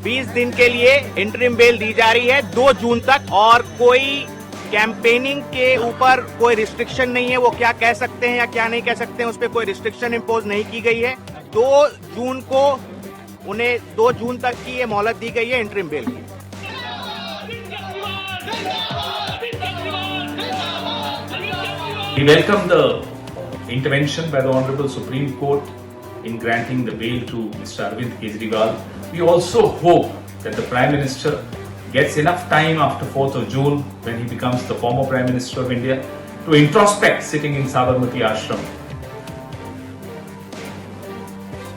20 दिन के लिए इंटरिम बेल दी जा रही है 2 जून तक, और कोई कैंपेनिंग के ऊपर कोई रिस्ट्रिक्शन नहीं है। वो क्या कह सकते हैं या क्या नहीं कह सकते हैं, उस पर कोई रिस्ट्रिक्शन इम्पोज नहीं की गई है। 2 जून को उन्हें 2 जून तक की ये मोहलत दी गई है इंटरिम बेल की। We welcome the intervention by the Honorable Supreme Court in granting the bail to Mr. Arvind Kejriwal. We also hope that the Prime Minister gets enough time after 4th of June, when he becomes the former Prime Minister of India, to introspect sitting in Sabarmati Ashram.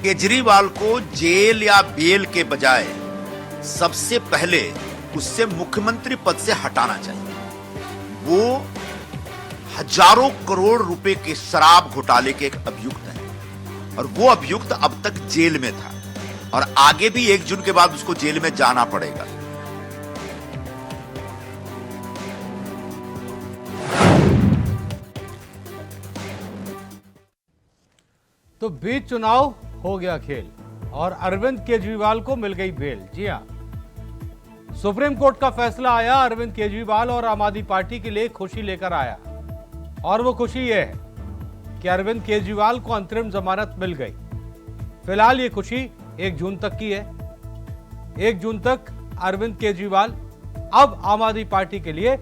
Kejriwal को jail या bell के बजाय सबसे पहले उससे मुख्यमंत्री पद से हटाना चाहिए। वो हजारों करोड़ रुपए के शराब घोटाले के एक अभियुक्त है, और वो अभियुक्त अब तक जेल में था, और आगे भी 1 जून के बाद उसको जेल में जाना पड़ेगा। तो बीच चुनाव हो गया खेल और अरविंद केजरीवाल को मिल गई बेल। जी हां, सुप्रीम कोर्ट का फैसला आया अरविंद केजरीवाल और आम आदमी पार्टी के लिए खुशी लेकर आया, और वो खुशी ये है कि अरविंद केजरीवाल को अंतरिम जमानत मिल गई। फिलहाल ये खुशी 1 जून तक की है। 1 जून तक अरविंद केजरीवाल अब आम आदमी पार्टी के लिए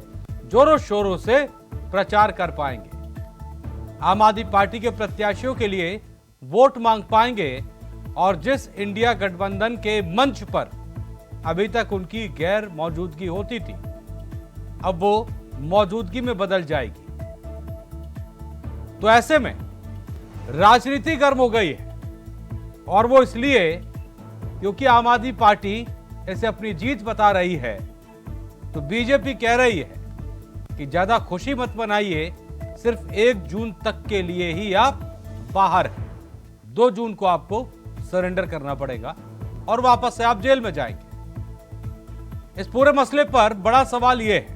जोरों शोरों से प्रचार कर पाएंगे, आम आदमी पार्टी के प्रत्याशियों के लिए वोट मांग पाएंगे, और जिस इंडिया गठबंधन के मंच पर अभी तक उनकी गैर मौजूदगी होती थी, अब वो मौजूदगी में बदल जाएगी। तो ऐसे में राजनीति गर्म हो गई है, और वो इसलिए क्योंकि आम आदमी पार्टी इसे अपनी जीत बता रही है। तो बीजेपी कह रही है कि ज्यादा खुशी मत मनाइए, सिर्फ 1 जून तक के लिए ही आप बाहर हैं। 2 जून को आपको सरेंडर करना पड़ेगा और वापस से आप जेल में जाएंगे। इस पूरे मसले पर बड़ा सवाल यह है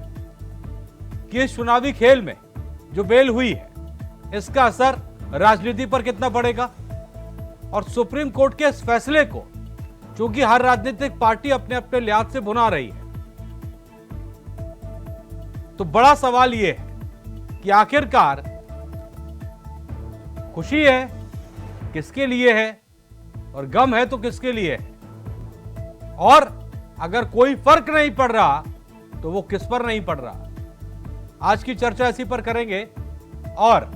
कि इस चुनावी खेल में जो बेल हुई है, इसका असर राजनीति पर कितना पड़ेगा, और सुप्रीम कोर्ट के इस फैसले को चूंकि हर राजनीतिक पार्टी अपने अपने लिहाज से भुना रही है, तो बड़ा सवाल यह है कि आखिरकार खुशी है किसके लिए है, और गम है तो किसके लिए है, और अगर कोई फर्क नहीं पड़ रहा तो वो किस पर नहीं पड़ रहा। आज की चर्चा इसी पर करेंगे और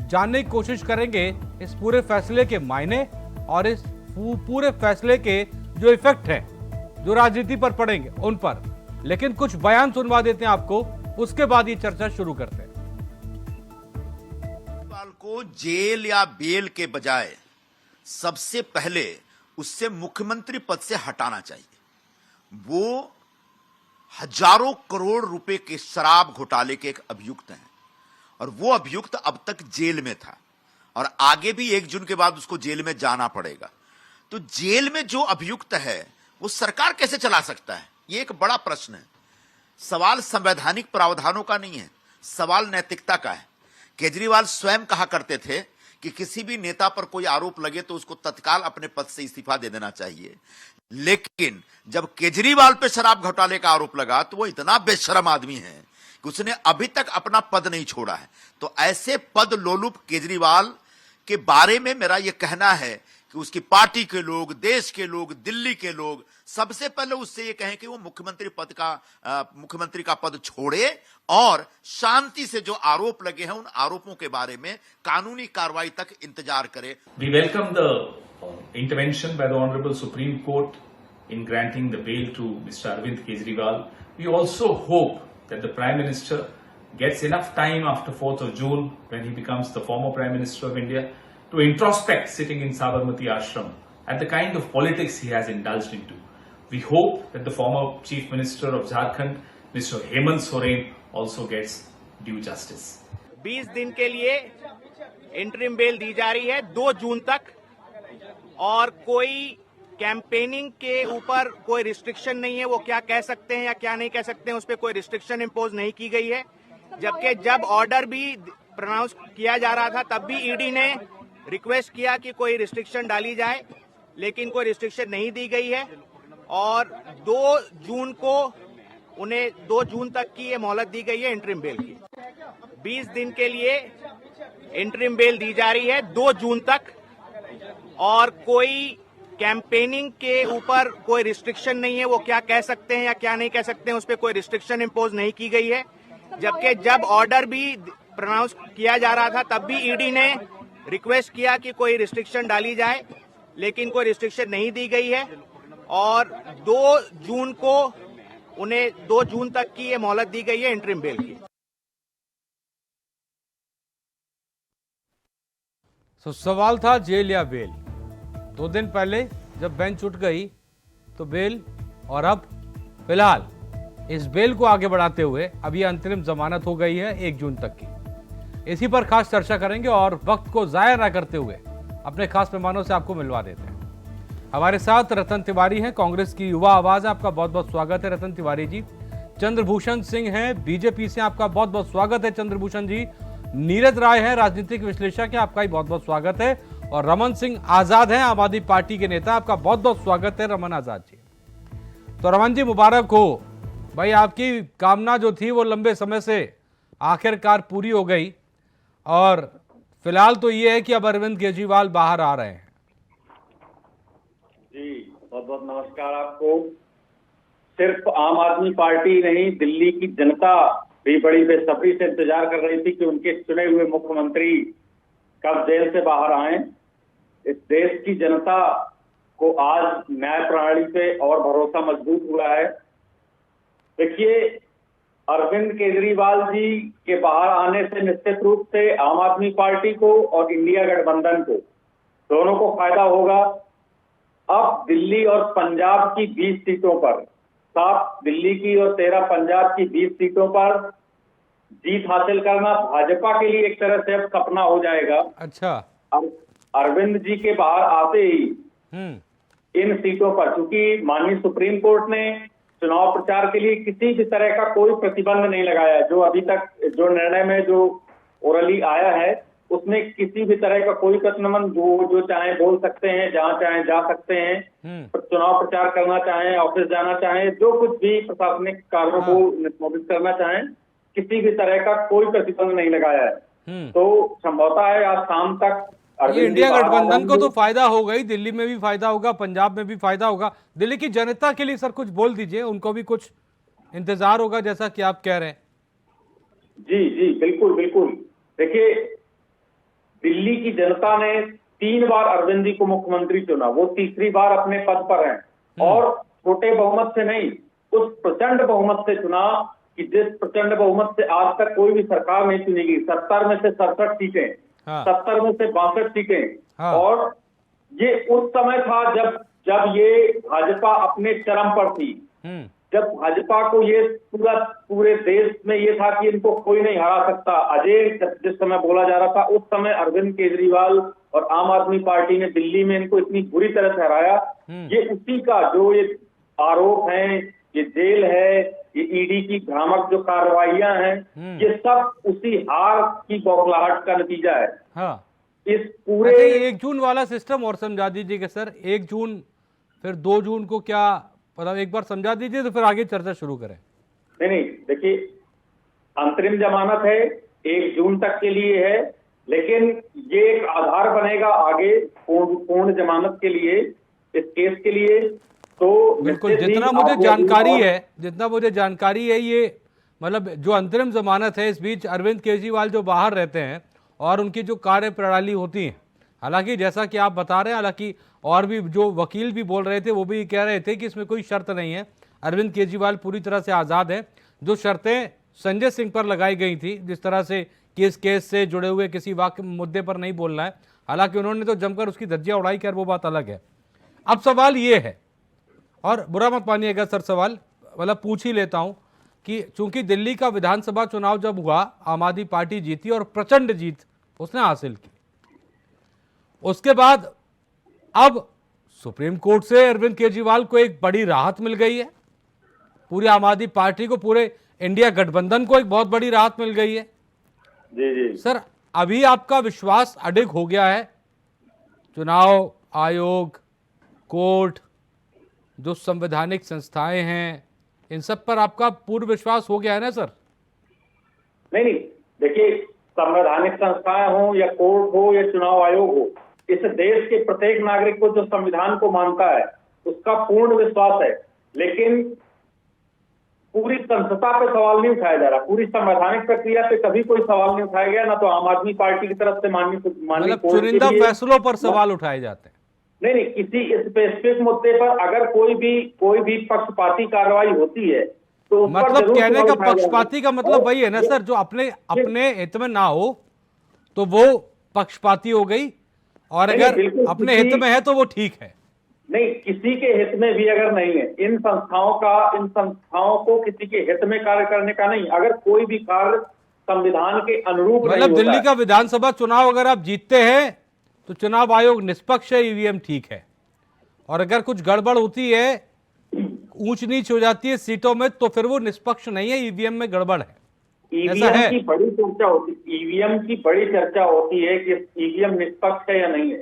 जानने की कोशिश करेंगे इस पूरे फैसले के मायने और इस पूरे फैसले के जो इफेक्ट हैं, जो राजनीति पर पड़ेंगे उन पर। लेकिन कुछ बयान सुनवा देते हैं आपको, उसके बाद ये चर्चा शुरू करते हैं। केजरीवाल को जेल या बेल के बजाय सबसे पहले उससे मुख्यमंत्री पद से हटाना चाहिए। वो हजारों करोड़ रुपए के शराब घोटाले के एक अभियुक्त हैं, और वो अभियुक्त अब तक जेल में था, और आगे भी 1 जून के बाद उसको जेल में जाना पड़ेगा। तो जेल में जो अभियुक्त है वो सरकार कैसे चला सकता है, ये एक बड़ा प्रश्न है। सवाल संवैधानिक प्रावधानों का नहीं है, सवाल नैतिकता का है। केजरीवाल स्वयं कहा करते थे कि किसी भी नेता पर कोई आरोप लगे तो उसको तत्काल अपने पद से इस्तीफा दे देना चाहिए, लेकिन जब केजरीवाल पे शराब घोटाले का आरोप लगा तो वो इतना बेशर्म आदमी है कि उसने अभी तक अपना पद नहीं छोड़ा है। तो ऐसे पद लोलुप केजरीवाल के बारे में मेरा यह कहना है कि उसकी पार्टी के लोग, देश के लोग, दिल्ली के लोग सबसे पहले उससे ये कहें कि वो मुख्यमंत्री का पद छोड़े, और शांति से जो आरोप लगे हैं उन आरोपों के बारे में कानूनी कार्रवाई तक इंतजार करे। We welcome the intervention by the Honorable Supreme Court in granting the bail to Mr. Arvind Kejriwal. We also hope that the Prime Minister gets enough time after 4th of June, when he becomes the former Prime Minister of India, to introspect sitting in Sabarmati Ashram at the kind of politics he has indulged into. We hope that the former Chief Minister of Jharkhand, Mr. Hemant Soren, also gets due justice. 20 दिन के लिए interim bell दी जा रही है 2 जून तक, और कोई campaigning के ऊपर कोई रिस्ट्रिक्शन नहीं है। वो क्या कह सकते हैं या क्या नहीं कह सकते हैं, उस पर कोई रिस्ट्रिक्शन इम्पोज नहीं की गई है। जबकि जब ऑर्डर भी प्रोनाउंस किया जा रहा था तब भी ईडी ने रिक्वेस्ट किया कि कोई रिस्ट्रिक्शन डाली जाए, लेकिन कोई रिस्ट्रिक्शन नहीं दी गई है। और 2 जून को उन्हें 2 जून तक की ये मोहलत दी गई है इंटरिम बेल की। 20 दिन के लिए इंटरिम बेल दी जा रही है 2 जून तक, और कोई कैंपेनिंग के ऊपर कोई रिस्ट्रिक्शन नहीं है, वो क्या कह सकते हैं या क्या नहीं कह सकते हैं उस पर कोई रिस्ट्रिक्शन इम्पोज नहीं की गई है। जबकि जब ऑर्डर भी प्रोनाउंस किया जा रहा था तब भी ईडी ने रिक्वेस्ट किया कि कोई रिस्ट्रिक्शन डाली जाए, लेकिन कोई रिस्ट्रिक्शन नहीं दी गई है, और 2 जून को उन्हें 2 जून तक की ये मोहलत दी गई है इंटरिम बेल की। तो सवाल था जेल या बेल। 2 दिन पहले जब बेंच उठ गई तो बेल, और अब फिलहाल इस बेल को आगे बढ़ाते हुए अब ये अंतरिम जमानत हो गई है 1 जून तक की। इसी पर खास चर्चा करेंगे और वक्त को जाया ना करते हुए अपने खास मेहमानों से आपको मिलवा देते हैं। हमारे साथ रतन तिवारी हैं, कांग्रेस की युवा आवाज है, आपका बहुत बहुत स्वागत है रतन तिवारी जी। चंद्रभूषण सिंह हैं, बीजेपी से, आपका बहुत बहुत स्वागत है चंद्रभूषण जी। नीरज राय हैं, राजनीतिक विश्लेषक हैं, आपका ही बहुत बहुत स्वागत है। और रमन सिंह आजाद हैं, आम आदमी पार्टी के नेता, आपका बहुत बहुत स्वागत है रमन आजाद जी। तो रमन जी मुबारक हो भाई, आपकी कामना जो थी वो लंबे समय से आखिरकार पूरी हो गई, और फिलहाल तो ये है कि अब अरविंद केजरीवाल बाहर आ रहे हैं। जी बहुत बहुत नमस्कार आपको। सिर्फ आम आदमी पार्टी नहीं, दिल्ली की जनता भी बड़ी बेसब्री से इंतजार कर रही थी कि उनके चुने हुए मुख्यमंत्री कब जेल से बाहर आए। इस देश की जनता को आज न्याय प्रणाली पे और भरोसा मजबूत हुआ है। देखिए, अरविंद केजरीवाल जी के बाहर आने से निश्चित रूप से आम आदमी पार्टी को और इंडिया गठबंधन को, दोनों को फायदा होगा। अब दिल्ली और पंजाब की 20 सीटों पर, 7 दिल्ली की और 13 पंजाब की 20 सीटों पर जीत हासिल करना भाजपा के लिए एक तरह से अब सपना हो जाएगा। अच्छा, अरविंद जी के बाहर आते ही इन सीटों पर, चूंकि माननीय सुप्रीम कोर्ट ने चुनाव प्रचार के लिए किसी भी तरह का कोई प्रतिबंध नहीं लगाया है, जो अभी तक जो निर्णय में जो ओरली आया है उसमें किसी भी तरह का कोई प्रतिबंध, जो चाहे बोल सकते हैं, जहां चाहे जा सकते हैं, चुनाव प्रचार करना चाहें, ऑफिस जाना चाहें, जो कुछ भी प्रशासनिक कार्यों को निष्पादित करना चाहें, किसी भी तरह का कोई प्रतिबंध नहीं लगाया है। तो संभवतः है आज शाम तक ये इंडिया गठबंधन को तो फायदा होगा ही, दिल्ली में भी फायदा होगा, पंजाब में भी फायदा होगा। दिल्ली की जनता के लिए सर कुछ बोल दीजिए, उनको भी कुछ इंतजार होगा जैसा कि आप कह रहे हैं। जी जी बिल्कुल बिल्कुल। देखिए, दिल्ली की जनता ने 3 बार अरविंद जी को मुख्यमंत्री चुना, वो तीसरी बार अपने पद पर हैं, और छोटे बहुमत से नहीं, उस प्रचंड बहुमत से चुना कि जिस प्रचंड बहुमत से आज तक कोई भी सरकार नहीं चुनी गई। 70 में से 67 सीटें, 70 में से 62 सीटें, और ये उस समय था जब ये भाजपा अपने चरम पर थी, जब भाजपा को ये पूरे देश में ये था कि इनको कोई नहीं हरा सकता। अजय जिस समय बोला जा रहा था, उस समय अरविंद केजरीवाल और आम आदमी पार्टी ने दिल्ली में इनको इतनी बुरी तरह से हराया। ये उसी का जो ये आरोप है, ये जेल है, ये ईडी की भ्रामक जो कार्रवाइयां हैं, ये सब उसी हार की बौखलाहट का नतीजा है। हाँ। इस पूरे 1 जून वाला सिस्टम और समझा दीजिए कि सर 1 जून फिर 2 जून को क्या, मतलब एक बार समझा दीजिए तो फिर आगे चर्चा शुरू करें। नहीं, देखिए, अंतरिम जमानत है 1 जून तक के लिए है, लेकिन ये एक आधार बनेगा आगे पूर्ण जमानत के लिए, इस केस के लिए। तो बिल्कुल, जितना मुझे जानकारी है ये मतलब जो अंतरिम जमानत है, इस बीच अरविंद केजरीवाल जो बाहर रहते हैं और उनकी जो कार्य प्रणाली होती है, हालांकि जैसा कि आप बता रहे हैं, हालांकि और भी जो वकील भी बोल रहे थे वो भी कह रहे थे कि इसमें कोई शर्त नहीं है, अरविंद केजरीवाल पूरी तरह से आज़ाद है। जो शर्तें संजय सिंह पर लगाई गई थी, जिस तरह से किस केस से जुड़े हुए किसी वाक्य मुद्दे पर नहीं बोलना है, हालांकि उन्होंने तो जमकर उसकी धज्जियां उड़ाई, कर वो बात अलग है। अब सवाल ये है, और बुरा मत मानिएगा सर, सवाल मतलब पूछ ही लेता हूं कि चूंकि दिल्ली का विधानसभा चुनाव जब हुआ, आम आदमी पार्टी जीती और प्रचंड जीत उसने हासिल की, उसके बाद अब सुप्रीम कोर्ट से अरविंद केजरीवाल को एक बड़ी राहत मिल गई है, पूरी आम आदमी पार्टी को, पूरे इंडिया गठबंधन को एक बहुत बड़ी राहत मिल गई है। जी जी सर, अभी आपका विश्वास अडिग हो गया है, चुनाव आयोग, कोर्ट, जो संवैधानिक संस्थाएं हैं, इन सब पर आपका पूर्ण विश्वास हो गया है ना सर? नहीं नहीं, देखिए, संवैधानिक संस्थाएं हो या कोर्ट हो या चुनाव आयोग हो, इस देश के प्रत्येक नागरिक को जो संविधान को मानता है उसका पूर्ण विश्वास है। लेकिन पूरी संस्थता पे सवाल नहीं उठाया जा रहा, पूरी संवैधानिक प्रक्रिया पे कभी कोई सवाल नहीं उठाया गया, ना तो आम आदमी पार्टी की तरफ से माननीय मतलब कोर्ट के चुनिंदा लिए- फैसलों पर सवाल उठाए जाते हैं। नहीं नहीं, किसी स्पेसिफिक मुद्दे पर अगर कोई भी पक्षपाती कार्रवाई होती है तो उस पर मतलब जरूर कहने सवाल का उठाया जाएगा। पक्षपाती का मतलब वही है ना सर, जो अपने हित में ना हो तो वो पक्षपाती हो गई, और नहीं, अगर बिल्कुल, अपने हित में है तो वो ठीक है। नहीं, किसी के हित में भी अगर नहीं है, इन संस्थाओं को किसी के हित में कार्य करने का नहीं। अगर कोई भी कार्य संविधान के अनुरूप नहीं मतलब होता दिल्ली है, का विधानसभा चुनाव अगर आप जीतते हैं तो चुनाव आयोग निष्पक्ष है, ईवीएम ठीक है, और अगर कुछ गड़बड़ होती है, ऊंच नीच हो जाती है सीटों में, तो फिर वो निष्पक्ष नहीं है, ईवीएम में गड़बड़ है। ऐसा है? ईवीएम की बड़ी चर्चा होती है कि ईवीएम निष्पक्ष है या नहीं है।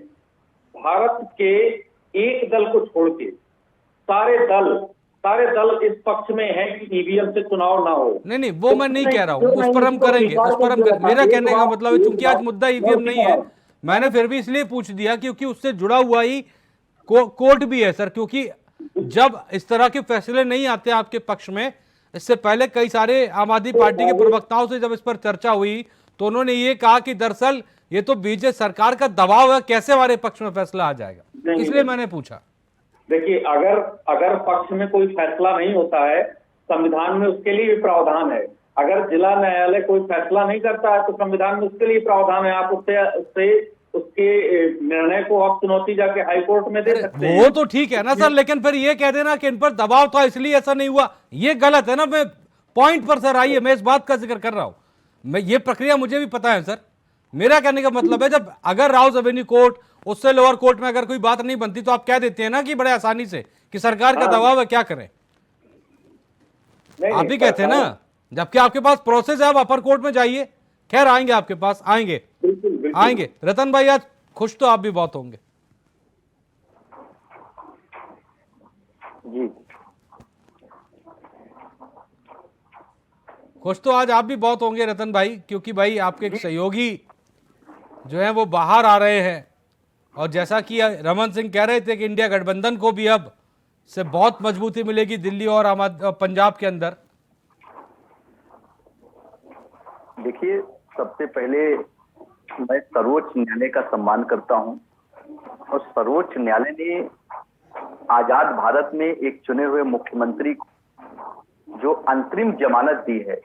भारत के एक दल को छोड़ के सारे दल इस पक्ष में है कि ईवीएम से चुनाव ना हो। नहीं, वो मैं नहीं कह रहा हूं, उस पर हम करेंगे, मेरा कहने का मतलब है, चूंकि आज मुद्दा ईवीएम नहीं है, मैंने फिर भी इसलिए पूछ दिया क्योंकि उससे जुड़ा हुआ ही कोर्ट भी है सर। क्योंकि जब इस तरह के फैसले नहीं आते आपके पक्ष में, इससे पहले कई सारे आम आदमी पार्टी के प्रवक्ताओं से जब इस पर चर्चा हुई तो उन्होंने ये कहा कि दरअसल ये तो बीजेपी सरकार का दबाव है, कैसे हमारे पक्ष में फैसला आ जाएगा, इसलिए मैंने पूछा। देखिए, अगर पक्ष में कोई फैसला नहीं होता है, संविधान में उसके लिए भी प्रावधान है। अगर जिला न्यायालय कोई फैसला नहीं करता है तो संविधान में उसके लिए प्रावधान है। आप उसके निर्णय को आप चुनौती जाके हाई कोर्ट में दे सकते हैं। वो तो ठीक है ना सर, लेकिन फिर ये कह देना कि इन पर दबाव था इसलिए ऐसा नहीं हुआ, ये गलत है ना। मैं पॉइंट पर सर आइए, मैं इस बात का जिक्र कर रहा हूं, मैं ये प्रक्रिया मुझे भी पता है सर। मेरा कहने का मतलब है, जब अगर राउज एवेन्यू कोर्ट, उससे लोअर कोर्ट में अगर कोई बात नहीं बनती तो आप कह देते हैं ना कि बड़े आसानी से कि सरकार का दबाव है, क्या करें। आप ही कहते हैं ना, जबकि आपके पास प्रोसेस है, आप अपर कोर्ट में जाइए। खैर आएंगे आपके पास, आएंगे आएंगे। रतन भाई, आज खुश तो आप भी बहुत होंगे जी। खुश तो आज आप भी बहुत होंगे रतन भाई, क्योंकि भाई आपके एक सहयोगी जो है वो बाहर आ रहे हैं, और जैसा कि रमन सिंह कह रहे थे कि इंडिया गठबंधन को भी अब से बहुत मजबूती मिलेगी दिल्ली और पंजाब के अंदर। देखिए, सबसे पहले मैं सर्वोच्च न्यायालय का सम्मान करता हूं, और सर्वोच्च न्यायालय ने आजाद भारत में एक चुने हुए मुख्यमंत्री को जो अंतरिम जमानत दी है,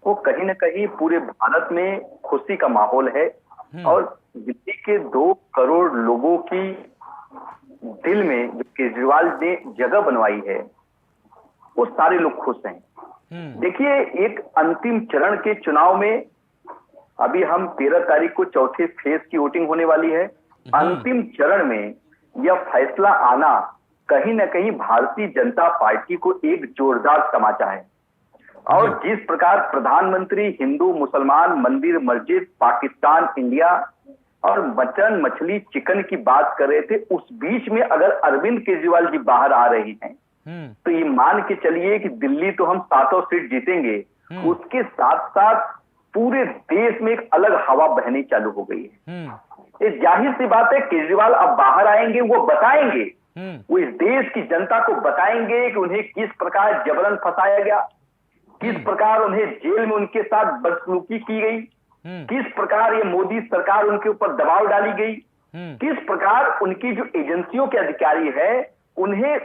वो कहीं न कहीं पूरे भारत में खुशी का माहौल है। और दिल्ली के 2 करोड़ लोगों की दिल में जो केजरीवाल ने जगह बनवाई है, वो सारे लोग खुश हैं। देखिए, एक अंतिम चरण के चुनाव में अभी हम 13 तारीख को चौथे फेज की वोटिंग होने वाली है। अंतिम चरण में यह फैसला आना कहीं न कहीं भारतीय जनता पार्टी को एक जोरदार समाचार है। और जिस प्रकार प्रधानमंत्री हिंदू मुसलमान, मंदिर मस्जिद, पाकिस्तान इंडिया और मटन मछली चिकन की बात कर रहे थे, उस बीच में अगर अरविंद केजरीवाल जी बाहर आ रहे हैं तो ये मान के चलिए कि दिल्ली तो हम 7 सीट जीतेंगे, उसके साथ साथ पूरे देश में एक अलग हवा बहनी चालू हो गई है। ये जाहिर सी बात है, केजरीवाल अब बाहर आएंगे, वो बताएंगे, वो इस देश की जनता को बताएंगे कि उन्हें किस प्रकार जबरन फंसाया गया, किस प्रकार उन्हें जेल में उनके साथ बदसलूकी की गई, किस प्रकार ये मोदी सरकार उनके ऊपर दबाव डाली गई, किस प्रकार उनकी जो एजेंसियों के अधिकारी है उन्हें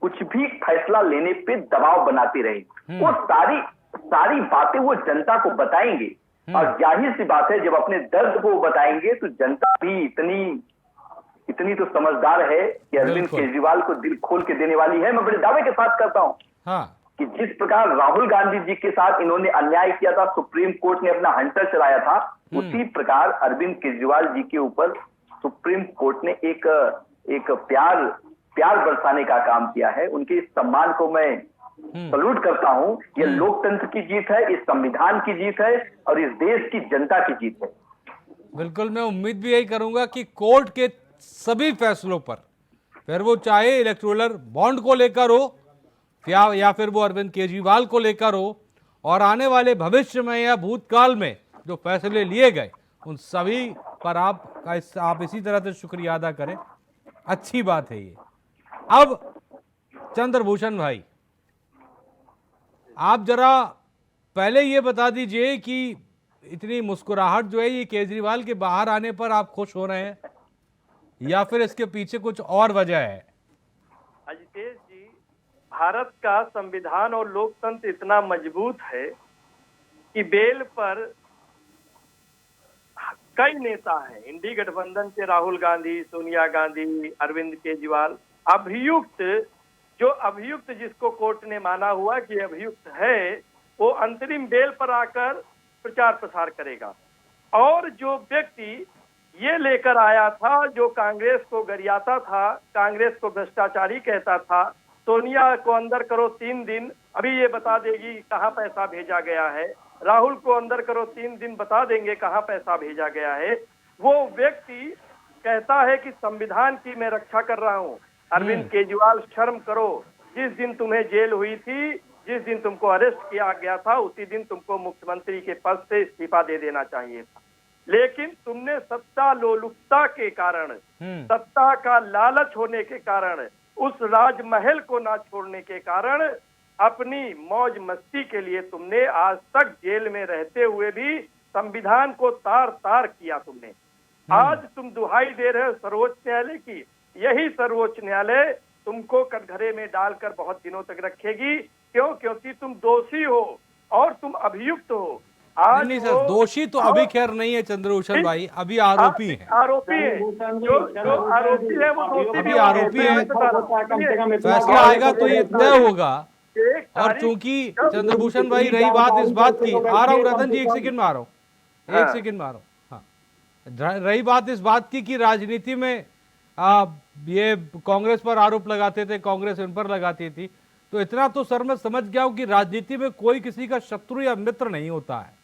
कुछ भी फैसला लेने पे दबाव बनाते रहे। वो सारी बातें वो जनता को बताएंगे, और जाहिर सी बात है, जब अपने दर्द को बताएंगे तो जनता भी इतनी तो समझदार है कि अरविंद केजरीवाल को दिल खोल के देने वाली है। मैं बड़े दावे के साथ करता हूं कि जिस प्रकार राहुल गांधी जी के साथ इन्होंने अन्याय किया था, सुप्रीम कोर्ट ने अपना हंटर चलाया था, उसी प्रकार अरविंद केजरीवाल जी के ऊपर सुप्रीम कोर्ट ने एक प्यार बरसाने का काम किया है। उनके इस सम्मान को मैं सल्यूट करता हूं। यह लोकतंत्र की जीत है, इस संविधान की जीत है, और इस देश की जनता की जीत है। बिल्कुल, मैं उम्मीद भी यही करूंगा कि कोर्ट के सभी फैसलों पर फिर वो चाहे इलेक्टोरल बॉन्ड को लेकर हो या फिर वो अरविंद केजरीवाल को लेकर हो, और आने वाले भविष्य में या भूतकाल में जो फैसले लिए गए उन सभी पर आप इसी तरह से शुक्रिया अदा करें। अच्छी बात है ये। अब चंद्रभूषण भाई, आप जरा पहले ये बता दीजिए कि इतनी मुस्कुराहट जो है ये केजरीवाल के बाहर आने पर आप खुश हो रहे हैं या फिर इसके पीछे कुछ और वजह है? अजितेश जी, भारत का संविधान और लोकतंत्र इतना मजबूत है कि बेल पर कई नेता हैं, इंडी गठबंधन से राहुल गांधी, सोनिया गांधी, अरविंद केजरीवाल, अभियुक्त जिसको कोर्ट ने माना हुआ कि अभियुक्त है, वो अंतरिम बेल पर आकर प्रचार प्रसार करेगा। और जो व्यक्ति ये लेकर आया था, जो कांग्रेस को गरियाता था, कांग्रेस को भ्रष्टाचारी कहता था, सोनिया को अंदर करो 3 दिन, अभी ये बता देगी कहाँ पैसा भेजा गया है, राहुल को अंदर करो 3 दिन, बता देंगे कहाँ पैसा भेजा गया है। वो व्यक्ति कहता है कि संविधान की मैं रक्षा कर रहा हूँ। अरविंद केजरीवाल, शर्म करो। जिस दिन तुम्हें जेल हुई थी, जिस दिन तुमको अरेस्ट किया गया था, उसी दिन तुमको मुख्यमंत्री के पद से इस्तीफा दे देना चाहिए था। लेकिन तुमने सत्ता लोलुपता के कारण, सत्ता का लालच होने के कारण, उस राजमहल को ना छोड़ने के कारण, अपनी मौज मस्ती के लिए तुमने आज तक जेल में रहते हुए भी संविधान को तार तार किया तुमने। आज तुम दुहाई दे रहे हो सर्वोच्च न्यायालय की। यही सर्वोच्च न्यायालय तुमको कटघरे में डालकर बहुत दिनों तक रखेगी। क्यों? क्योंकि तुम दोषी हो और तुम अभियुक्त हो। आज नहीं सर, दोषी तो अभी खैर नहीं है चंद्रभूषण भाई, अभी आरोपी है। आरोपी है, जो आरोपी है वो दोषी अभी आरोपी है। फैसला आएगा तो ये तय होगा। और चूंकि चंद्रभूषण भाई, रही बात इस बात की, आ रहा हूँ रतन जी, 1 सेकंड में आ रहा हूँ, 1 सेकंड में आ रहा हूँ। हाँ, रही बात इस बात की कि राजनीति में ये कांग्रेस पर आरोप लगाते थे, कांग्रेस इन पर लगाती थी, तो इतना तो सर मैं समझ गया हूं कि राजनीति में कोई किसी का शत्रु या मित्र नहीं होता है,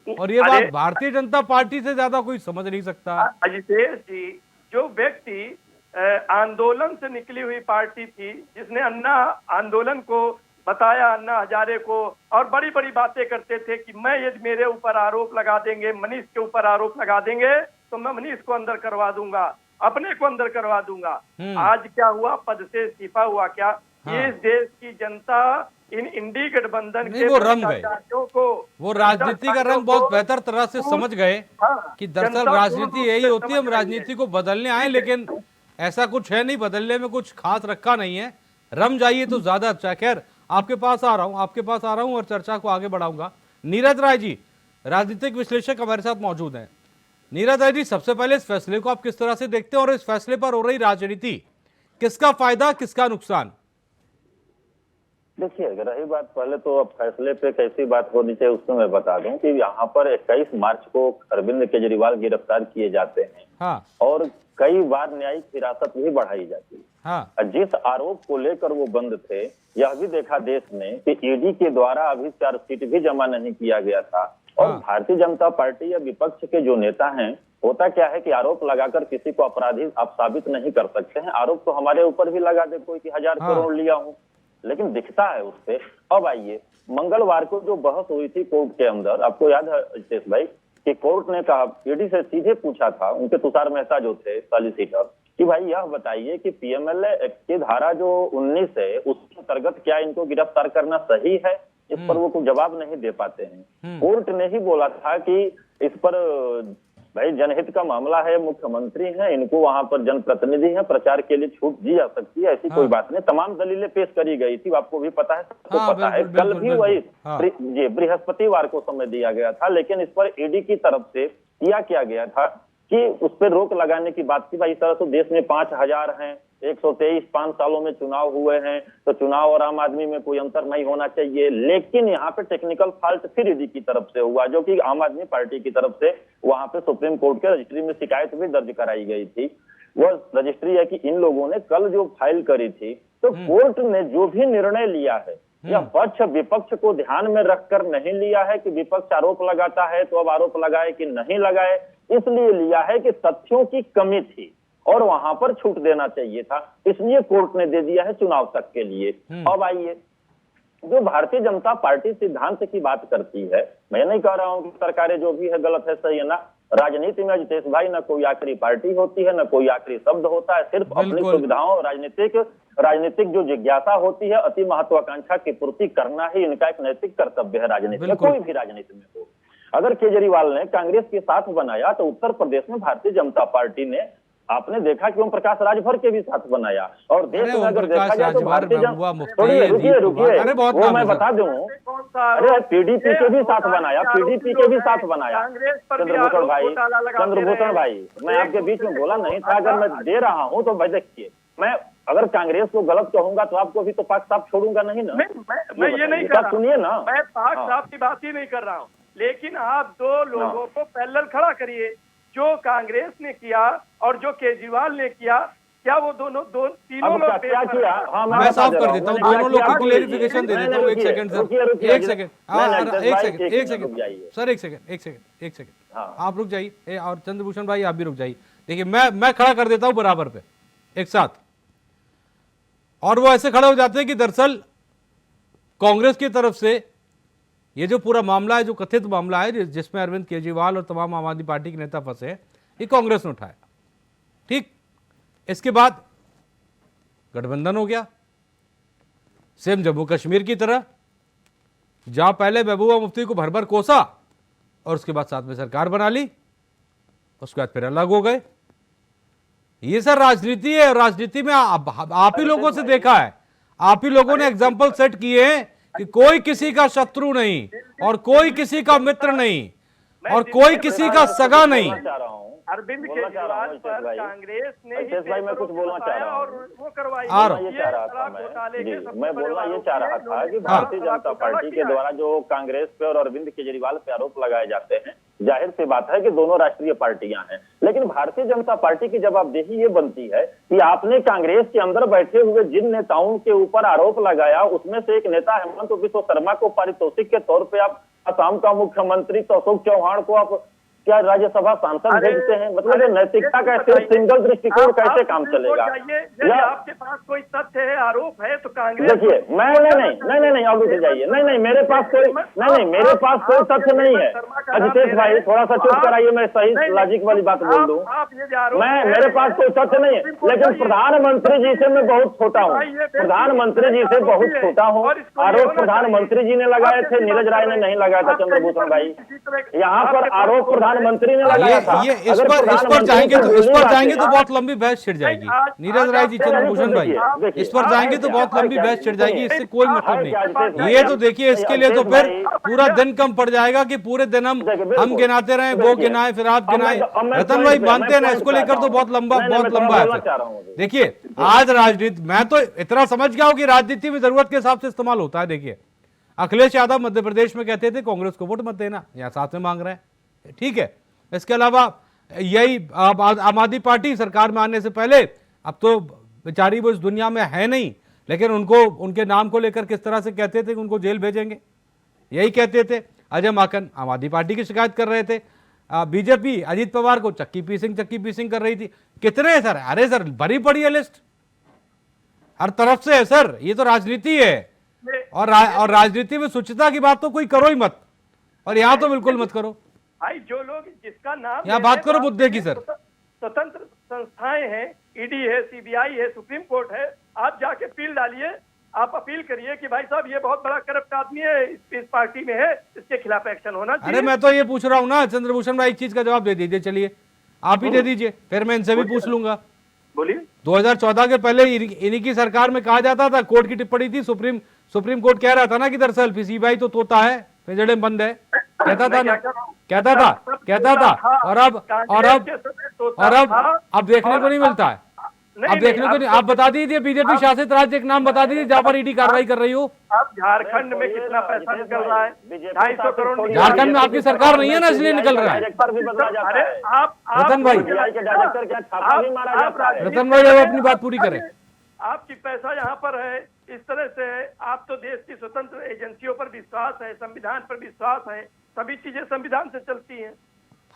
और ये बात भारतीय जनता पार्टी से ज्यादा कोई समझ नहीं सकता। अजितेश जी, जो व्यक्ति आंदोलन से निकली हुई पार्टी थी, जिसने अन्ना आंदोलन को बताया, अन्ना हजारे को, और बड़ी बड़ी बातें करते थे कि मैं, यदि मेरे ऊपर आरोप लगा देंगे, मनीष के ऊपर आरोप लगा देंगे तो मैं मनीष को अंदर करवा दूंगा, अपने को अंदर करवा दूंगा। आज क्या हुआ? पद से इस्तीफा हुआ। क्या ये देश की जनता इन इंडी गठबंधन के वो रंग गए, वो राजनीति का रंग बहुत बेहतर तरह से समझ गए कि दरअसल राजनीति यही होती है, हम राजनीति को बदलने आए, लेकिन ऐसा कुछ है नहीं, बदलने में कुछ खास रखा नहीं है, रम जाइए तो ज्यादा अच्छा। खैर, आपके पास आ रहा हूं और चर्चा को आगे बढ़ाऊंगा। नीरज राय जी, राजनीतिक विश्लेषक हमारे साथ मौजूद हैं। नीरज राय जी, सबसे पहले इस फैसले को आप किस तरह से देखते हैं, और इस फैसले पर हो रही राजनीति, किसका फायदा किसका नुकसान? देखिए, अगर रही बात, पहले तो अब फैसले पे कैसी बात होनी चाहिए उसको मैं बता दूं कि यहाँ पर 21 मार्च को अरविंद केजरीवाल गिरफ्तार किए जाते हैं। हाँ। और कई बार न्यायिक हिरासत भी बढ़ाई जाती है। हाँ। जिस आरोप को लेकर वो बंद थे, यह भी देखा देश ने कि ईडी के द्वारा अभी चार्जशीट भी जमा नहीं किया गया था। और भारतीय जनता पार्टी या विपक्ष के जो नेता हैं, होता क्या है कि आरोप लगाकर किसी को अपराधी आप साबित नहीं कर सकते हैं। आरोप तो हमारे ऊपर भी लगा दे कोई कि 1000 करोड़ लिया हूं, लेकिन दिखता है उससे। अब आइए, मंगलवार को जो बहस हुई थी कोर्ट के अंदर, आपको याद है अजितेश भाई कि कोर्ट ने कहा, ईडी से सीधे पूछा था उनके तुषार मेहता जो थे सॉलिसिटर, कि भाई यह बताइए कि पीएमएलए एक्ट की धारा जो 19 है उसके अंतर्गत क्या इनको गिरफ्तार करना सही है? इस पर वो कोई जवाब नहीं दे पाते हैं। कोर्ट ने ही बोला था कि इस पर भाई जनहित का मामला है, मुख्यमंत्री हैं, इनको वहां पर जनप्रतिनिधि हैं, प्रचार के लिए छूट दी जा सकती है, ऐसी कोई बात नहीं। तमाम दलीलें पेश करी गई थी, आपको भी पता है, सबको पता है। कल भी वही जी बृहस्पतिवार को समय दिया गया था, लेकिन इस पर ईडी की तरफ से क्या गया था कि उस पर रोक लगाने की बात थी। भाई इस तरह से देश में 5000 हैं, 123 5 सालों में चुनाव हुए हैं, तो चुनाव और आम आदमी में कोई अंतर नहीं होना चाहिए। लेकिन यहाँ पे टेक्निकल फॉल्ट फिर ईडी की तरफ से हुआ, जो कि आम आदमी पार्टी की तरफ से वहां पे सुप्रीम कोर्ट के रजिस्ट्री में शिकायत भी दर्ज कराई गई थी। वो रजिस्ट्री है कि इन लोगों ने कल जो फाइल करी थी, तो कोर्ट ने जो भी निर्णय लिया है, यह पक्ष विपक्ष को ध्यान में रखकर नहीं लिया है कि विपक्ष आरोप लगाता है तो अब आरोप लगाए कि नहीं लगाए, इसलिए लिया है कि तथ्यों की कमी थी और वहां पर छूट देना चाहिए था, इसलिए कोर्ट ने दे दिया है चुनाव तक के लिए। अब आइए, जो भारतीय जनता पार्टी सिद्धांत की बात करती है, मैं नहीं कह रहा हूं कि सरकारें जो भी है गलत है, सही है ना। राजनीति में जितेश भाई ना कोई आखिरी पार्टी होती है, ना कोई आखिरी शब्द होता है, सिर्फ अपनी सुविधाओं, राजनीतिक जो जिज्ञासा होती है, अति महत्वाकांक्षा की पूर्ति करना ही इनका एक नैतिक कर्तव्य है राजनीति में, कोई भी राजनीति में हो। अगर केजरीवाल ने कांग्रेस के साथ बनाया तो उत्तर प्रदेश में भारतीय जनता पार्टी ने, आपने देखा कि ओम प्रकाश राजभर के भी साथ बनाया, और देश में अगर देखा जाए तो भारतीय जनता, रुकिए वो मैं बता दूं, अरे पीडीपी के भी साथ बनाया, पीडीपी के भी साथ बनाया। चंद्रभूषण भाई, मैं आपके बीच में बोला नहीं था, अगर मैं दे रहा हूं तो भाई देखिए, मैं अगर कांग्रेस को गलत कहूंगा तो आपको भी तो पाक साफ छोड़ूंगा नहीं ना। मैं ये नहीं कर रहा, सुनिए ना, मैं पाक साफ की बात ही नहीं कर रहा हूँ, लेकिन आप दो लोगों को पैरेलल खड़ा करिए, जो कांग्रेस ने किया और जो केजरीवाल ने किया, क्या वो तीनों लोग क्या किया? हाँ, मैं साफ कर देता हूँ, दोनों लोग को क्लेरिफिकेशन दे देता हूँ। एक सेकंड सर, एक सेकंड आप रुक जाइए, और चंद्रभूषण भाई आप भी रुक जाइए। देखिए, मैं खड़ा कर देता हूँ बराबर पे एक साथ, और वो ऐसे खड़े हो जाते हैं कि दरअसल कांग्रेस की तरफ से ये जो पूरा मामला है, जो कथित मामला है जिसमें अरविंद केजरीवाल और तमाम आम आदमी पार्टी के नेता फंसे हैं, ये कांग्रेस ने उठाया। ठीक, इसके बाद गठबंधन हो गया, सेम जम्मू कश्मीर की तरह, जहां पहले महबूबा मुफ्ती को भर भर कोसा और उसके बाद साथ में सरकार बना ली, उसके बाद फिर अलग हो गए। ये सर राजनीति है, और राजनीति में आप ही लोगों से देखा है, आप ही लोगों ने एग्जाम्पल सेट किए हैं कि कोई किसी का शत्रु नहीं, और कोई किसी का मित्र नहीं, और कोई किसी का सगा नहीं। अरविंद केजरीवाल पर कांग्रेस ने भाई मैं कुछ बोलना चाह रहा हूँ, और वो करवाई, ये चाह रहा था मैं बोलना ये चाह रहा था कि भारतीय जनता पार्टी के द्वारा जो कांग्रेस पे और अरविंद केजरीवाल पे आरोप लगाए जाते हैं, जाहिर सी बात है कि दोनों राष्ट्रीय पार्टियां हैं, लेकिन भारतीय जनता पार्टी की जवाबदेही ये बनती है कि आपने कांग्रेस के अंदर बैठे हुए जिन नेताओं के ऊपर आरोप लगाया, उसमें से एक नेता हेमंत बिस्व शर्मा को पारितोषिक के तौर पर आप असम का मुख्यमंत्री तो अशोक चौहान को आप क्या राज्यसभा सांसद भेजते हैं? मतलब ये नैतिकता का सिर्फ सिंगल दृष्टिकोण कैसे काम चलेगा? या आपके पास कोई तथ्य है, आरोप है तो कांग्रेस, देखिए मैं नहीं अब उठ जाइए, नहीं मेरे पास कोई तथ्य नहीं है। अजितेश भाई थोड़ा सा चुप कराइए, मैं सही लॉजिक वाली बात बोल दूं। मेरे पास कोई तथ्य नहीं है, लेकिन प्रधानमंत्री जी से मैं बहुत छोटा हूँ, प्रधानमंत्री जी से बहुत छोटा हूँ। आरोप प्रधानमंत्री जी ने लगाए थे, नीरज राय ने नहीं लगाया था। चंद्रभूषण भाई, यहाँ पर आरोप प्रधानमंत्री ने लगाया था। इस पर जाएंगे तो बहुत लंबी बहस छिड़ जाएगी। नीरज राय जी, चंद्रभूषण भाई, इस पर जाएंगे तो बहुत लंबी बहस छिड़ जाएगी, इससे कोई मतलब नहीं। ये तो देखिए, इसके लिए तो फिर पूरा दिन कम पड़ जाएगा कि पूरे दिन हम गिनाते रहे, वो गिनाए फिर आप गिनाए। रतन भाई मानते हैं ना, इसको लेकर तो बहुत लंबा है। देखिए, आज राजनीति, मैं तो इतना समझ गया हूं कि राजनीति में जरूरत के हिसाब से इस्तेमाल होता है। देखिए, अखिलेश यादव मध्य प्रदेश में कहते थे कांग्रेस को वोट मत देना, यहाँ साथ में मांग रहे हैं, ठीक है। इसके अलावा यही आम आदमी पार्टी सरकार में आने से पहले, अब तो बेचारी वो इस दुनिया में है नहीं, लेकिन उनको, उनके नाम को लेकर किस तरह से कहते थे कि उनको जेल भेजेंगे, यही कहते थे। अजय माकन आम आदमी पार्टी की शिकायत कर रहे थे, बीजेपी अजीत पवार को चक्की पीसिंग कर रही थी। कितने सर, अरे सर भरी पड़ी है लिस्ट, हर तरफ से है सर। ये तो राजनीति है, और राजनीति में शुचिता की बात तो कोई करो ही मत, और यहां तो बिल्कुल मत करो भाई। जो लोग जिसका नाम, यहाँ बात करो मुद्दे की सर। स्वतंत्र संस्थाएं हैं, ईडी है, सीबीआई है, सुप्रीम कोर्ट है, आप जाके अपील डालिए, आप अपील करिए कि भाई साहब ये बहुत बड़ा करप्ट आदमी है, इस पार्टी में है, इसके खिलाफ एक्शन होना चाहिए। अरे मैं तो ये पूछ रहा हूँ ना चंद्रभूषण भाई, एक चीज का जवाब दे दीजिए, चलिए आप ही दे दीजिए, फिर मैं इनसे भी पूछ लूंगा। बोलिए। 2014 के पहले इन्हीं की सरकार में कहा जाता था, कोर्ट की टिप्पणी थी, सुप्रीम कोर्ट कह रहा था ना कि दरअसल सीबीआई तो तोता है, पिंजड़े में बंद है, कहता था ना, कहता था। और अब देखने को नहीं मिलता है, अब देखने को नहीं। आप बता दीजिए, बीजेपी शासित राज्य एक नाम बता दीजिए जहां पर ईडी कार्रवाई कर रही हो। अब झारखंड में कितना पैसा निकल रहा है? 250 करोड़। झारखंड में आपकी सरकार नहीं है ना, इसलिए निकल रहा है। अरे रतन भाई, अब अपनी बात पूरी करें। आपकी पैसा यहाँ पर है, इस तरह से है। आप तो देश की स्वतंत्र एजेंसियों पर विश्वास है, संविधान पर विश्वास है, सभी चीजें संविधान से चलती हैं।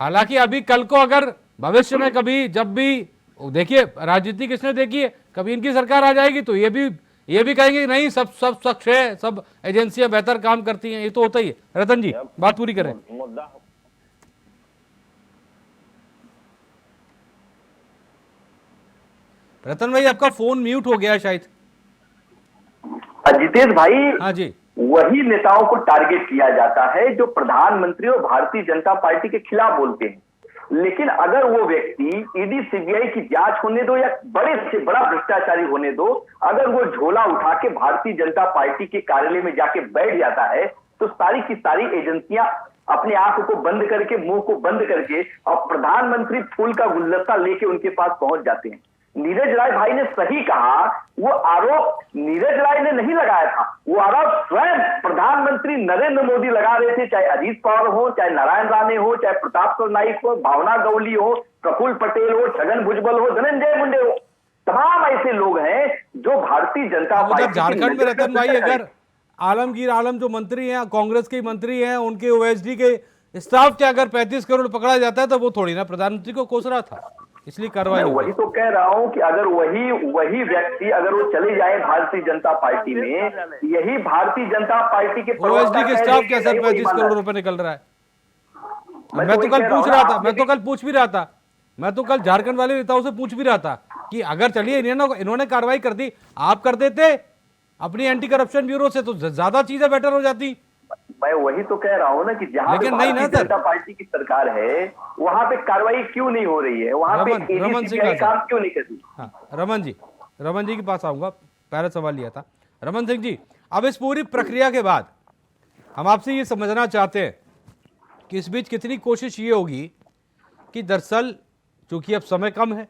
हालांकि अभी कल को अगर भविष्य में कभी जब भी देखिए राजनीति किसने देखी है, कभी इनकी सरकार आ जाएगी तो ये भी कहेंगे कि नहीं सब सच है, सब एजेंसियां बेहतर काम करती हैं, ये तो होता ही है। रतन जी बात पूरी करें। मुद्दा रतन भाई आपका फोन म्यूट हो गया शायद। जितेश भाई, हाँ जी, वही नेताओं को टारगेट किया जाता है जो प्रधानमंत्री और भारतीय जनता पार्टी के खिलाफ बोलते हैं। लेकिन अगर वो व्यक्ति ईडी सीबीआई की जांच होने दो या बड़े से बड़ा भ्रष्टाचारी होने दो, अगर वो झोला उठा के भारतीय जनता पार्टी के कार्यालय में जाके बैठ जाता है तो सारी की सारी एजेंसियां अपने आंख को बंद करके, मुंह को बंद करके और प्रधानमंत्री फूल का गुलदस्ता लेके उनके पास पहुंच जाते हैं। नीरज राय भाई ने सही कहा, वो आरोप नीरज राय ने नहीं लगाया था, वो आरोप स्वयं प्रधानमंत्री नरेंद्र मोदी लगा रहे थे, चाहे अजीत पवार हो, चाहे नारायण राणे हो, चाहे प्रताप सरनाईक हो, भावना गवली हो, प्रफुल्ल पटेल हो, छगन भुजबल हो, धनंजय मुंडे हो, तमाम ऐसे लोग हैं जो भारतीय जनता पार्टी झारखंड में रतन भाई अगर आलमगीर आलम जो मंत्री हैं, कांग्रेस के मंत्री हैं, उनके ओएसडी के स्टाफ के अगर 35 करोड़ पकड़ा जाता है तो वो थोड़ी ना प्रधानमंत्री को कोस रहा था, इसलिए कार्रवाई। वही तो कह रहा हूं कि अगर वही व्यक्ति अगर वो चले जाए भारतीय जनता पार्टी में, यही भारतीय जनता पार्टी के ओएसडी के स्टाफ के सर 35 करोड़ रुपए निकल रहा है। मैं तो कल पूछ रहा था, मैं तो कल पूछ भी रहा था, मैं तो कल झारखंड वाले नेताओं से पूछ भी रहा था कि अगर चलिए इन्होंने कार्रवाई कर दी, आप कर देते अपनी एंटी करप्शन ब्यूरो से तो ज्यादा चीजें बेटर हो जाती। मैं वही तो कह रहा हूं ना कि जहां पे भारतीय जनता पार्टी की सरकार है वहां पे कार्रवाई क्यों नहीं हो रही है, वहां पे रमन सिंह काम क्यों नहीं कर रही। हाँ, रमन जी के पास आऊंगा, पहला सवाल लिया था। रमन सिंह जी, अब इस पूरी प्रक्रिया के बाद हम आपसे ये समझना चाहते हैं कि इस बीच कितनी कोशिश ये होगी कि दरअसल चूंकि अब समय कम है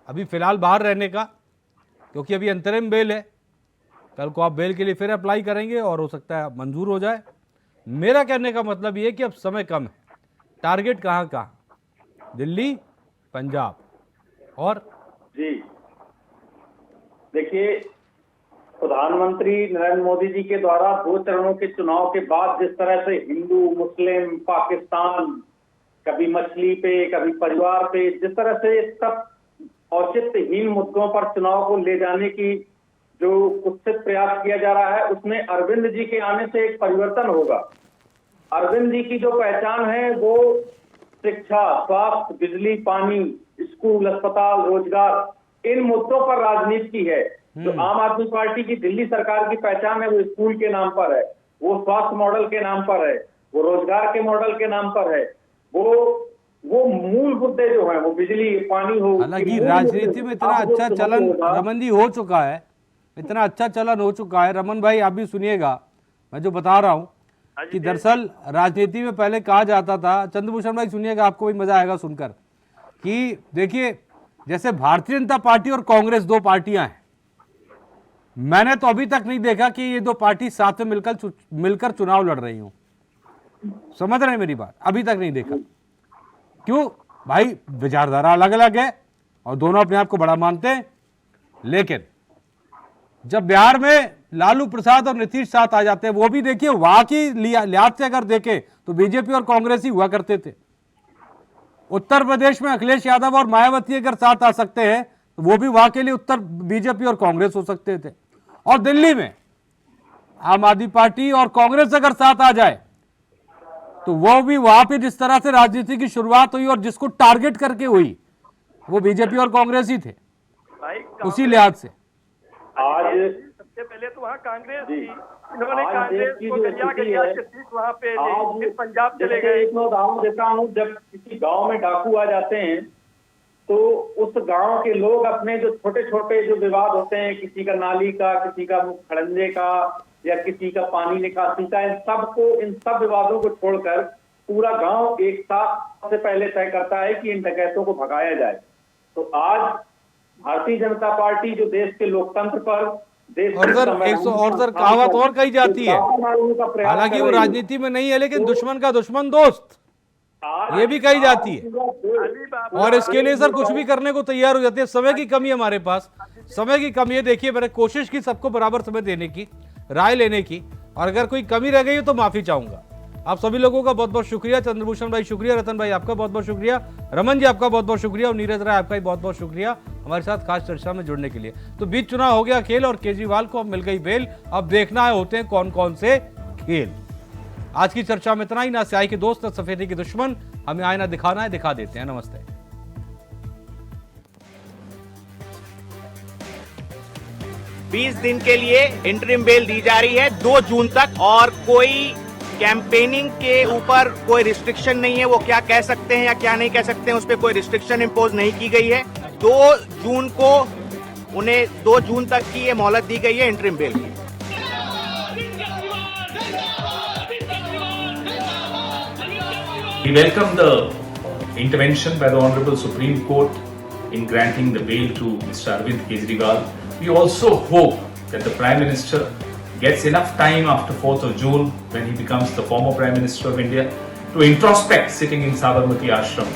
अभी फिलहाल बाहर रहने का, क्योंकि अभी अंतरिम बेल है, कल को आप बेल के लिए फिर अप्लाई करेंगे और हो सकता है मंजूर हो जाए। मेरा कहने का मतलब ये कि अब समय कम है, टारगेट कहाँ, दिल्ली, पंजाब और जी देखिए, प्रधानमंत्री नरेंद्र मोदी जी के द्वारा 2 चरणों के चुनाव के बाद जिस तरह से हिंदू, मुस्लिम, पाकिस्तान, कभी मछली पे, कभी परिवार पे, जिस तरह से सब औचित्यहीन मुद्दों पर चुनाव को ले जाने की जो कुत्सित प्रयास किया जा रहा है, उसमें अरविंद जी के आने से एक परिवर्तन होगा। अरविंद जी की जो पहचान है वो शिक्षा, स्वास्थ्य, बिजली, पानी, स्कूल, अस्पताल, रोजगार, इन मुद्दों पर राजनीति की है। जो आम आदमी पार्टी की दिल्ली सरकार की पहचान है वो स्कूल के नाम पर है, वो स्वास्थ्य मॉडल के नाम पर है, वो रोजगार के मॉडल के नाम पर है, वो मूल मुद्दे जो हैं वो बिजली, पानी हो। हालांकि राजनीति में इतना अच्छा चलन रमन जी हो चुका है, इतना अच्छा चलन हो चुका है। रमन भाई आप भी सुनिएगा, मैं जो बता रहा हूं कि दरअसल राजनीति में पहले कहा जाता था, चंद्रभूषण भाई सुनिएगा, आपको भी मजा आएगा सुनकर, कि देखिए जैसे भारतीय जनता पार्टी और कांग्रेस 2 पार्टियां हैं, मैंने तो अभी तक नहीं देखा कि ये 2 पार्टी साथ में मिलकर चुनाव लड़ रही हूं। समझ रहे हैं मेरी बात? अभी तक नहीं देखा। क्यों भाई? विचारधारा अलग अलग है और दोनों अपने आप को बड़ा मानते हैं, लेकिन जब बिहार में लालू प्रसाद और नीतीश साथ आ जाते हैं, वो भी देखिए वहां की लिहाज से अगर देखें तो बीजेपी और कांग्रेस ही हुआ करते थे। उत्तर प्रदेश में अखिलेश यादव और मायावती अगर साथ आ सकते हैं तो वो भी वहां के लिए उत्तर बीजेपी और कांग्रेस हो सकते थे। और दिल्ली में आम आदमी पार्टी और कांग्रेस अगर साथ आ जाए तो वो भी वहां पे जिस तरह से राजनीति की शुरुआत हुई और जिसको टारगेट करके हुई वो बीजेपी और कांग्रेस ही थे, उसी लिहाज से। आज सबसे पहले तो वहाँ कांग्रेस थी, इन्होंने कांग्रेस को गलिया के सीट वहाँ पे फिर पंजाब चले गए। एक मैं उदाहरण देता हूँ, जब किसी गांव में डाकू आ जाते हैं तो उस गांव के लोग अपने जो छोटे छोटे जो विवाद होते हैं, किसी का नाली का, किसी का मुख खड़ंजे का या किसी का पानी निकासी का, इन सब विवादों को छोड़कर पूरा गांव एक साथ से पहले तय करता है कि इन डकैतों को भगाया जाए। तो आज भारतीय जनता पार्टी जो देश के लोकतंत्र पर और सर कहावत और कही जाती है, हालांकि वो राजनीति में नहीं है, लेकिन दुश्मन का दुश्मन दोस्त, ये भी कही जाती है। और इसके लिए सर कुछ भी करने को तैयार हो जाते हैं। समय की कमी है हमारे पास, समय की कमी है। देखिए मैंने कोशिश की सबको बराबर समय देने की, राय लेने की, और अगर कोई कमी रह गई हो तो माफी चाहूंगा। आप सभी लोगों का बहुत बहुत शुक्रिया। चंद्रभूषण भाई शुक्रिया, रतन भाई आपका बहुत बहुत शुक्रिया, रमन जी आपका बहुत बहुत शुक्रिया और नीरज राय आपका भी बहुत बहुत शुक्रिया हमारे साथ खास चर्चा में जुड़ने के लिए। तो बीच चुनाव हो गया खेल और केजरीवाल को अब मिल गई बेल। अब देखना है होते हैं कौन कौन से खेल। आज की चर्चा में इतना ही। ना स्याही के दोस्त, ना सफेदी के दुश्मन, हमें आईना दिखाना है, दिखा देते हैं। नमस्ते। 20 दिन के लिए इंटरिम बेल दी जा रही है 2 जून तक, और कोई कैंपेनिंग के ऊपर कोई रिस्ट्रिक्शन नहीं है। वो क्या कह सकते हैं या क्या नहीं कह सकते हैं उस पर कोई रिस्ट्रिक्शन इंपोज नहीं की गई है। 2 जून को उन्हें 2 जून तक की ये मोहलत दी गई है इंटरिम बेल की। We welcome the intervention by the Honorable Supreme Court in granting the bail to Mr. Arvind Kejriwal. We also hope that the Prime Minister gets enough time after 4th of June, when he becomes the former Prime Minister of India, to introspect sitting in Sabarmati Ashram